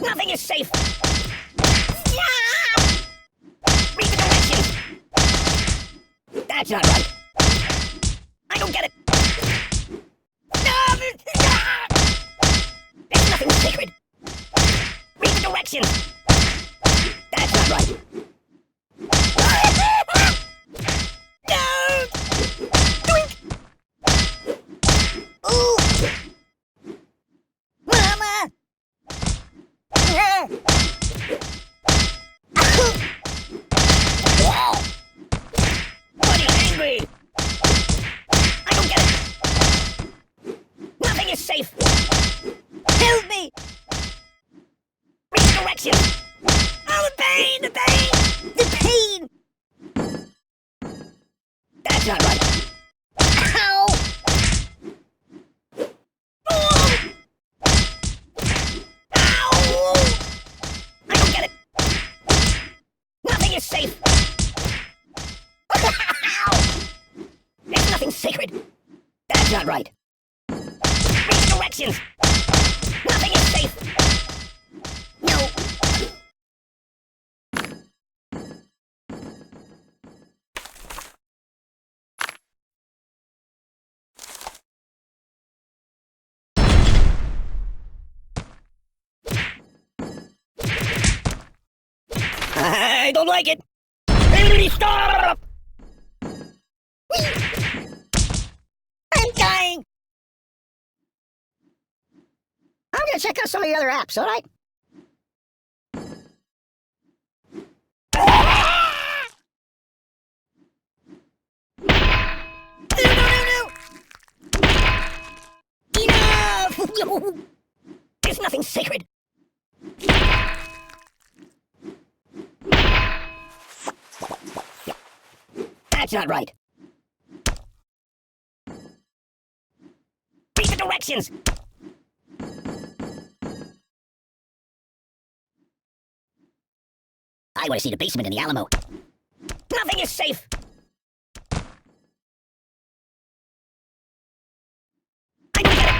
Nothing is safe! Yeah! Read the directions! That's not right! I don't get it! There's nothing sacred! Read the directions! That's not right! No! Doink! Ooh! Mama! Wow! What are you angry? I don't get it! Nothing is safe! Help me! Read the directions! Oh, the pain! The pain! The pain! That's not right! Ow! Oh! Ow! I don't get it! Nothing is safe! Ow! There's nothing sacred! That's not right! Read directions! Nothing is safe! No! I don't like it! Stop! I'm dying! I'm gonna check out some of the other apps, alright? No! Enough! There's nothing sacred! That's not right! Read the directions! I want to see the basement in the Alamo. Nothing is safe! I don't get it!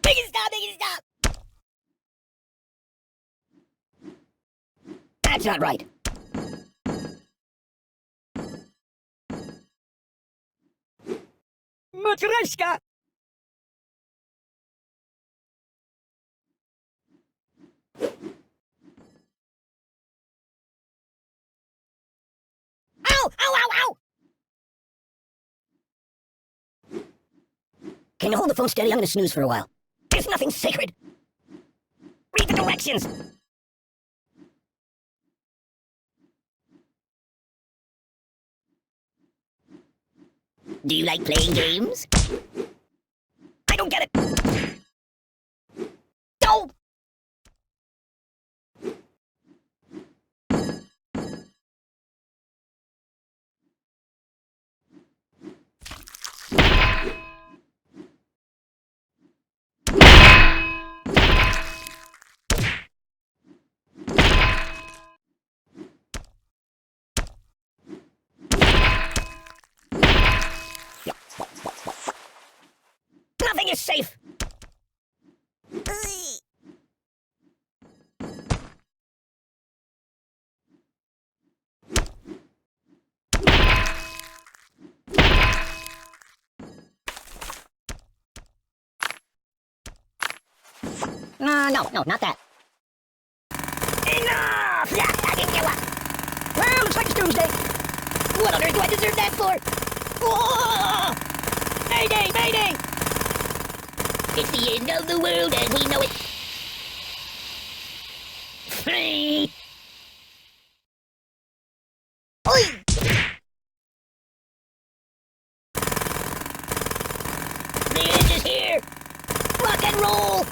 Make it stop! Make it stop! That's not right. Matryoshka! Ow! Ow! Ow! Ow! Can you hold the phone steady? I'm gonna snooze for a while. There's nothing sacred! Read the directions! Do you like playing games? I don't get it! No! Nothing is safe! No, not that. Enough! Well, looks like it's doomsday. What on earth do I deserve that for? Oh! Mayday! Mayday! It's the end of the world as we know it. Oi! The end is here! Rock and roll!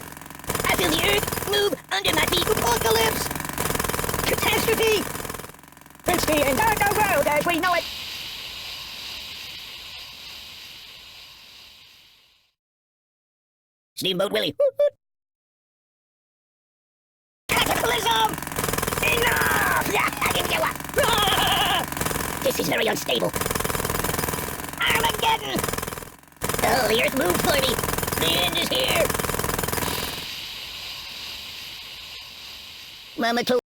I feel the earth move under my feet. Apocalypse! Catastrophe! It's the end of the world as we know it. Steamboat Willie. Cataclysm! Enough! This is very unstable. Armageddon! Oh, the earth moved for me. The end is here. Mama told